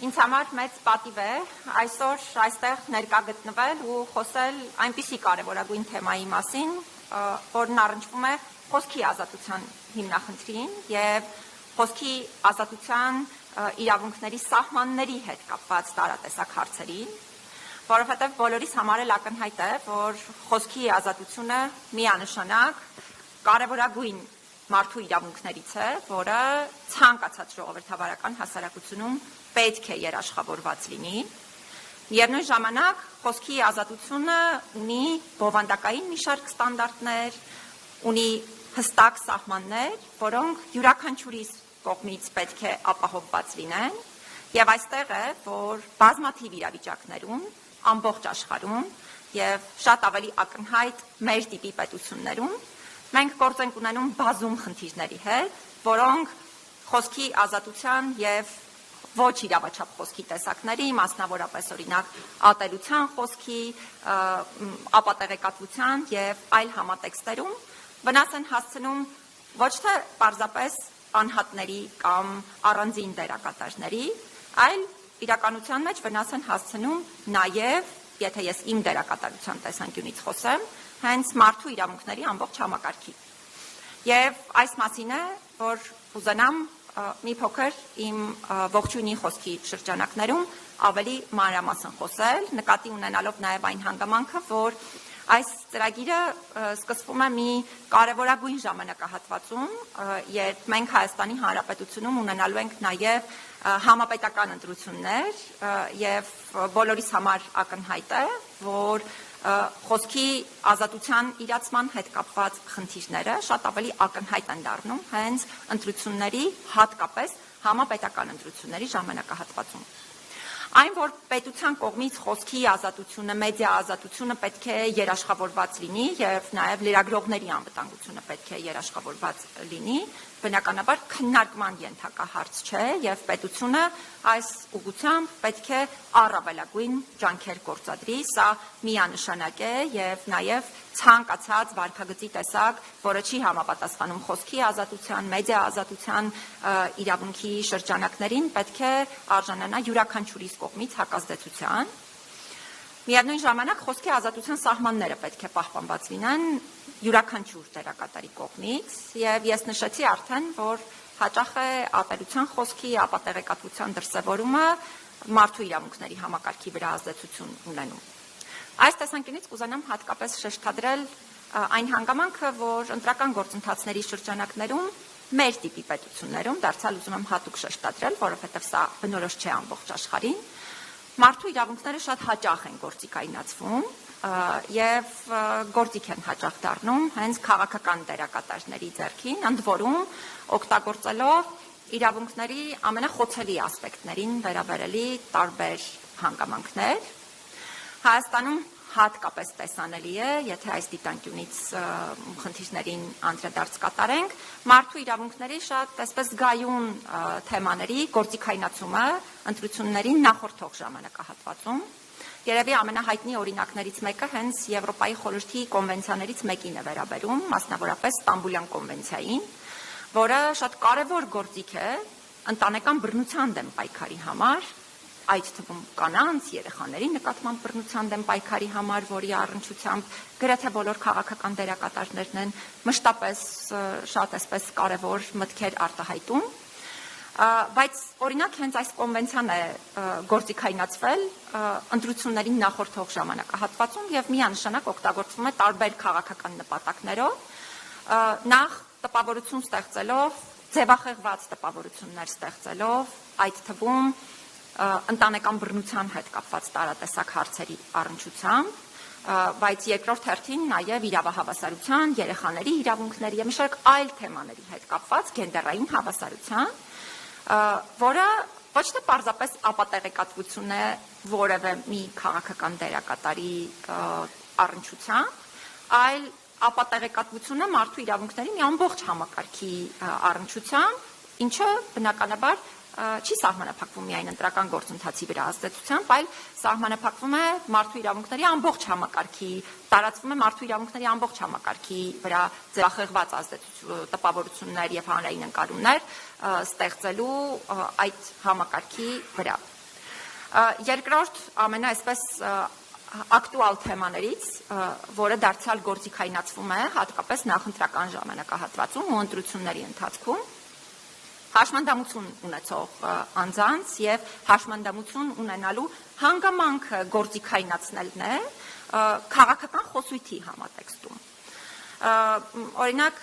Ինձ համար մեծ պատիվ է այսօր այստեղ ներկա գտնվել ու խոսել այնպիսի կարևորագույն թեմայի մասին, որն առնչվում է խոսքի ազատության հիմնախնդրին եւ խոսքի ազատության իրավունքների սահմանների հետ կապված տարատեսակ հարցերին, որովհետեւ բոլորիս համար էլ ակնհայտ է, որ խոսքի ազատությունը միանշանակ կարևորագույն մարդու իրավունքներից է, որը ցանկացած ժողովրդավարական հասարակությունում պետք է երաշխավորված լինի։ Միևնույն ժամանակ խոսքի ազատությունը ունի բովանդակային մի շարք ստանդարտներ, ունի հստակ սահմաններ, որոնք յուրաքանչյուրիս կողմից պետք է ապահովված լինեն, եւ այստեղ է, որ բազմաթիվ իրավիճակներում ամբողջ աշխարհում եւ շատ ավելի ակնհայտ մեր տիպի պետություններում մենք գործ ենք ունենում բազում խնդիրների հետ, որոնք խոսքի ազատության եւ ոչ իրավաչափ խոսքի տեսակների, մասնավորապես օրինակ ատելության խոսքի, ապատեղեկատվության եւ այլ համատեքստերում վնաս են հասցնում ոչ թե պարզապես անհատների կամ առանձին դերակատարների, այլ իրականության մեջ վնաս են հասցնում նաեւ, եթե ես իմ դերակատարության տեսանկյունից խոսեմ, հենց մարդու իրավունքների ամբողջ համակարգի։ Եվ այս մասին է, որ ուզենամ մի փոքր իմ ողջույնի խոսքի շրջանակներում ավելի մանրամասն խոսել, նկատի ունենալով նաև այն հանգամանքը, որ այս ծրագիրը սկսվում է մի կարևորագույն ժամանակահատվածում, երբ մենք Հայաստանի Հանրապետությունում ունենալու ենք նաև համապետական ընտրություններ եւ բոլորիս համար ակնհայտ է, որ խոսքի ազատության իրացման հետ կապված խնդիրները շատ ավելի ակնհայտ են դառնում հենց ընտրությունների, հատկապես համապետական ընտրությունների ժամանակահատվածում։ Այն, որ պետության կողմից խոսքի ազատությունը, մեդիա ազատությունը պետք է երաշխավորված լինի եւ նաեւ լրագրողների անվտանգությունը պետք է երաշխավորված լինի, բնականաբար քննարկման ենթակա հարց չէ եւ պետությունը այս ուղղությամբ պետք է առավելագույն ջանքեր գործադրի, սա միանշանակ է եւ նաեւ ցանկացած վարքագծի տեսակ, որը չի համապատասխանում խոսքի ազատության, մեդիա ազատության իրավունքի շրջանակներին, պետք է արժանանա յուրաքանչյուրիս կողմից հակազդեցության։ Միևնույն ժամանակ խոսքի ազատության սահմանները պետք է պահպանված լինեն յուրաքանչյուր դերակատարի կողմից եւ ես նշեցի արդեն, որ հաճախ է ատելության խոսքի, ապատեղեկատվության դրսևորումը մարդու իրավունքների համակարգի վրա ազդեցություն ունենում։ Այս տեսանկյունից կուզենամ հատկապես շեշտադրել այն հանգամանքը, որ ընտրական գործընթացների շրջանակներում մեր տիպի պետություններում, դարձյալ ուզում եմ հատուկ շեշտադրել, որովհետև սա բնորոշ չէ ամբողջ աշխարհին, մարդու իրավունքները շատ հաճախ են գործիքայնացվում եւ գործիք են հաճախ դառնում հենց քաղաքական դերակատարների ձեռքին, ընդ որում օգտագործելով իրավունքների ամենախոցելի ասպեկտներին վերաբերելի տարբեր հանգամանքներ։ Հայաստանում հատկապես տեսանելի է, եթե այս դիտանկյունից խնդիրներին անդրադարձ կատարենք, մարդու իրավունքների շատ այսպես զգայուն թեմաների գործիքայնացումը ընտրություններին նախորդող ժամանակահատվածում։ Երևի ամենահայտնի օրինակներից մեկը հենց Եվրոպայի խորհրդի կոնվենցիաներից մեկին է վերաբերում, մասնավորապես Ստամբուլյան կոնվենցիային, որը շատ կարևոր գործիք է ընտանեկան բռնության դեմ պայքարի համար, այդ թվում կանանց, երեխաների նկատմամբ բռնության դեմ պայքարի համար, որի առնչությամբ գրեթե բոլոր քաղաքական դերակատարներն են մշտապես շատ այսպես կարևոր մտքեր արտահայտում, բայց օրինակ հենց այս կոնվենցիան է գործիքայնացվել ընտրություններին նախորդող ժամանակահատվածում եւ միանշանակ օգտագործվում է տարբեր քաղաքական նպատակներով, նախ տպավորություն ստեղծելով, ձևախեղված տպավորություններ ստեղծելով, այդ թվում ընտանեկան բռնության հետ կապված տարատեսակ հարցերի առնչությամբ, բայց երկրորդ հերթին նաև իրավահավասարության, երեխաների իրավունքների եւ մի շարք այլ թեմաների հետ կապված գենդերային հավասարության, որը ոչ թե պարզապես ապատեղեկատվություն է որևէ մի քաղաքական դերակատարի առնչությամբ, այլ ապատեղեկատվությունը մարդու իրավունքների մի ամբողջ համակարգի առնչությամբ, ինչը բնականաբար չի սահմանափակվում միայն ընտրական գործընթացի վրա ազդեցությամբ, այլ սահմանափակվում է մարդու իրավունքների ամբողջ համակարգի, տարածվում է մարդու իրավունքների ամբողջ համակարգի վրա ձախեղված ազդեցություն, տպավորություններ եւ հանրային ընկալումներ ստեղծելու այդ համակարգի վրա։ Երկրորդ ամենաայսպես ակտուալ թեմաներից, որը դարձյալ գործիքայնացվում է հատկապես նախընտրական ժամանակահատվածում ու ընտրությունների ընթացքում, հաշմանդամություն ունեցող անձանց և հաշմանդամություն ունենալու հանգամանքը գործիքայնացնելն է քաղաքական խոսույթի համատեքստում։ Օրինակ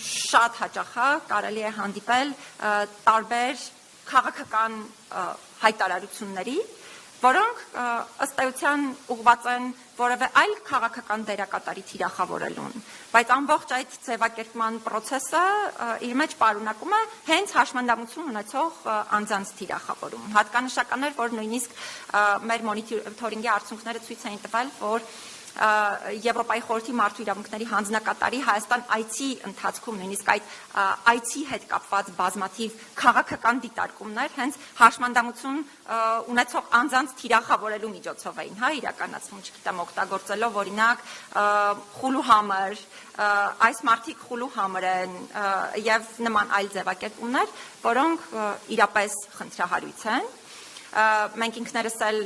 շատ հաճախ կարելի է հանդիպել տարբեր քաղաքական հայտարարությունների, որոնք ըստ էության ուղղված են որևէ այլ քաղաքական դերակատարի թիրախավորելուն, բայց ամբողջ այդ ձևակերպման պրոցեսը իր մեջ պարունակում է հենց հաշմանդամություն ունեցող անձանց թիրախավորում։ Հատկանշական էր, որ նույնիսկ մեր մոնիթորինգի արդյունքները ցույց էին տվել, որ Եվրոպայի խորհրդի մարդու իրավունքների հանձնակատարի Հայաստան այցի ընթացքում նույնիսկ այդ այցի հետ կապված բազմաթիվ քաղաքական դիտարկումներ հենց հաշմանդամություն ունեցող անձանց թիրախավորելու միջոցով էին իրականացվում, չգիտեմ, օգտագործելով օրինակ խուլուհամր, այս մարդիկ խուլուհամր են եւ նման այլ ձևակերպումներ, որոնք իրապես խնդրահարույց են։ Մենք ինքներս էլ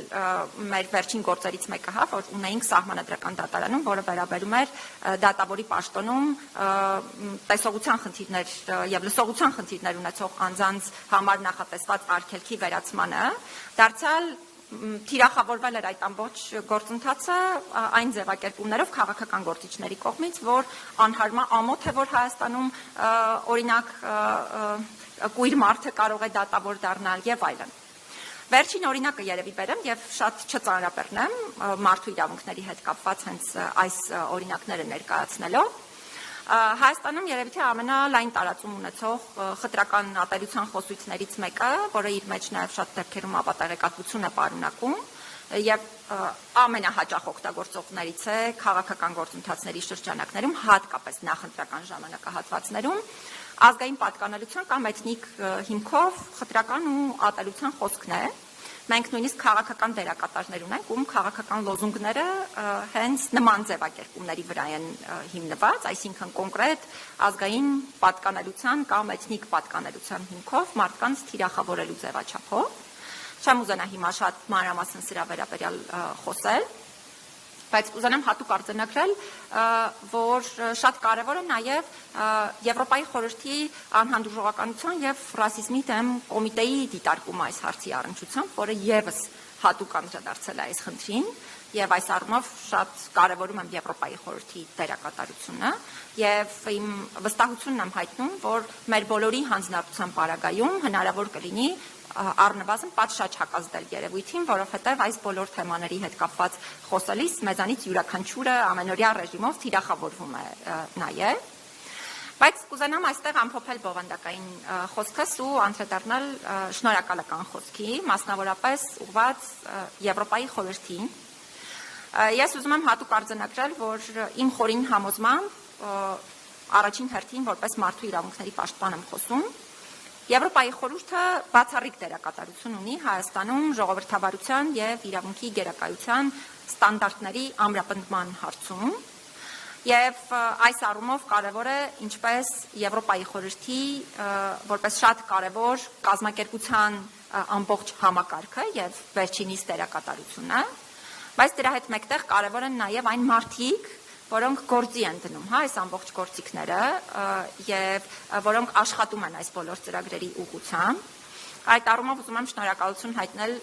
մեր վերջին գործերից մեկը որ ունեինք սահմանադրական դատարանում, որը վերաբերում էր դատավորի պաշտոնում տեսողության խնդիրներ եւ լսողության խնդիրներ ունեցող անձանց համար նախատեսված արգելքի վերացմանը, դարձյալ թիրախավորվել էր այդ ամբողջ գործընթացը այն ձևակերպումներով քաղաքական գործիչների կողմից, որ ամոթ է, որ Հայաստանում օրինակ կույր մարդը կարող է դատավոր դառնալ եւ այլն։ Վերջին օրինակը երևի բերեմ եւ շատ չծանրաբեռնեմ մարդու իրավունքների հետ կապված հենց այս օրինակները ներկայացնելով։ Հայաստանում երևի թե ամենալայն տարածում ունեցող խտրական ատելության խոսույթներից մեկը, որը իր մեջ նաեւ շատ դեպքերում ապատեղեկատվություն է պարունակում եւ ամենահաճախ օգտագործողներից է քաղաքական գործընթացների շրջանակներում, հատկապես նախընտրական ժամանակահատվածներում, ազգային պատկանելության կամ էթնիկ հիմքով խտրական ու ատելության խոսքն է։ Մենք նույնիսկ քաղաքական դերակատարներ ունենք, ում քաղաքական լոզունգները հենց նման ձևակերպումների վրա են հիմնված, այսինքն կոնկրետ ազգային պատկանելության կամ էթնիկ պատկանելության հիմքով մարդկանց թիրախավորելու ձևաչափով։ Չեմ ուզենա հիմա շատ մանրամասն սրա վերաբերյալ խոսել, բայց կուզենամ հատուկ արձանագրել, որ շատ կարևոր է նաև Եվրոպայի խորհրդի անհանդուրժողականության եւ ռասիզմի դեմ կոմիտեի դիտարկումը այս հարցի առնչությամբ, որը եւս հատուկ անդրադարձել է այս խնդրին եւ այս առումով շատ կարևորում եմ Եվրոպայի խորհրդի դերակատարությունը եւ իմ վստահությունն եմ հայտնում, որ մեր բոլորի հանձնառության պարագայում հնարավոր կլինի առնվազն պատշաճ հակազդել երևույթին, որովհետև այս բոլոր թեմաների հետ կապված խոսելիս մեզանից յուրաքանչյուրը ամենօրյա ռեժիմով թիրախավորվում է նաև, բայց կուզենամ այստեղ ամփոփել բովանդակային խոսքս ու անդրադառնալ շնորհակալական խոսքի, մասնավորապես ուղղված Եվրոպայի խորհրդին։ Ես ուզում եմ հատուկ արձանագրել, որ իմ խորին համոզմամբ առաջին հերթին որպես մարդու իրավունքների պաշտպան եմ խոսում, Եվրոպայի խորհուրդը բացառիկ դերակատարություն ունի Հայաստանում ժողովրդավարության եւ իրավունքի գերակայության ստանդարտների ամրապնդման հարցում եւ այս առումով կարեւոր է ինչպես Եվրոպայի խորհրդի որպես շատ կարեւոր կազմակերպության ամբողջ համակարգը եւ վերջինիս դերակատարությունը, բայց դրա հետ մեկտեղ կարեւոր են նաեւ այն մարդիկ, որոնք գործի են դնում, այս ամբողջ գործիքները եւ որոնք աշխատում են այս բոլոր ծրագրերի ուղղությամբ։ Այդ առումով ուզում եմ շնորհակալություն հայտնել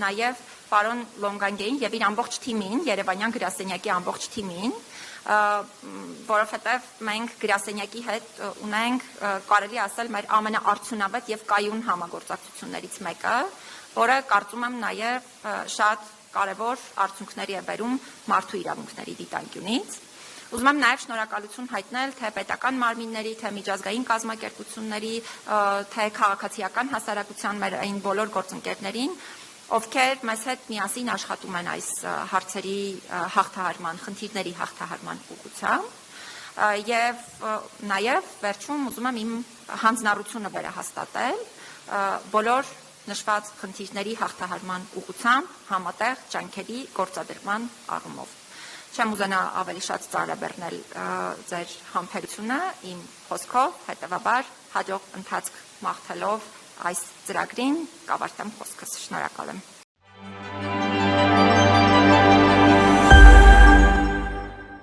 նաեւ պարոն Լոնգանգեին եւ իր ամբողջ թիմին, Երևանյան գրասենյակի ամբողջ թիմին, որովհետեւ մենք գրասենյակի հետ ունենք, կարելի ասել, մեր ամենաարդյունավետ եւ կայուն համագործակցություններից մեկը, որը կարծում եմ նաեւ շատ կարևոր արդյունքների է բերում մարդու իրավունքների դիտանկյունից։ Ուզում եմ նաև շնորհակալություն հայտնել թե պետական մարմինների, թե միջազգային կազմակերպությունների, թե քաղաքացիական հասարակության մեր այն բոլոր գործընկերներին, ովքեր մեզ հետ միասին աշխատում են այս հարցերի հաղթահարման, խնդիրների հաղթահարման ուղղությամբ, եւ նաև վերջում ուզում եմ իմ հանձնառությունը վերահաստատել բոլոր նշված խնդիրների հաղթահարման ուղղությամբ համատեղ ջանքերի գործադրման առումով։ Չեմ ուզենա ավելի շատ ծանրաբեռնել ձեր համբերությունը իմ խոսքով, հետևաբար հաջող ընթացք մաղթելով այս ծրագրին կավարտեմ խոսքս։ Շնորհակալ եմ։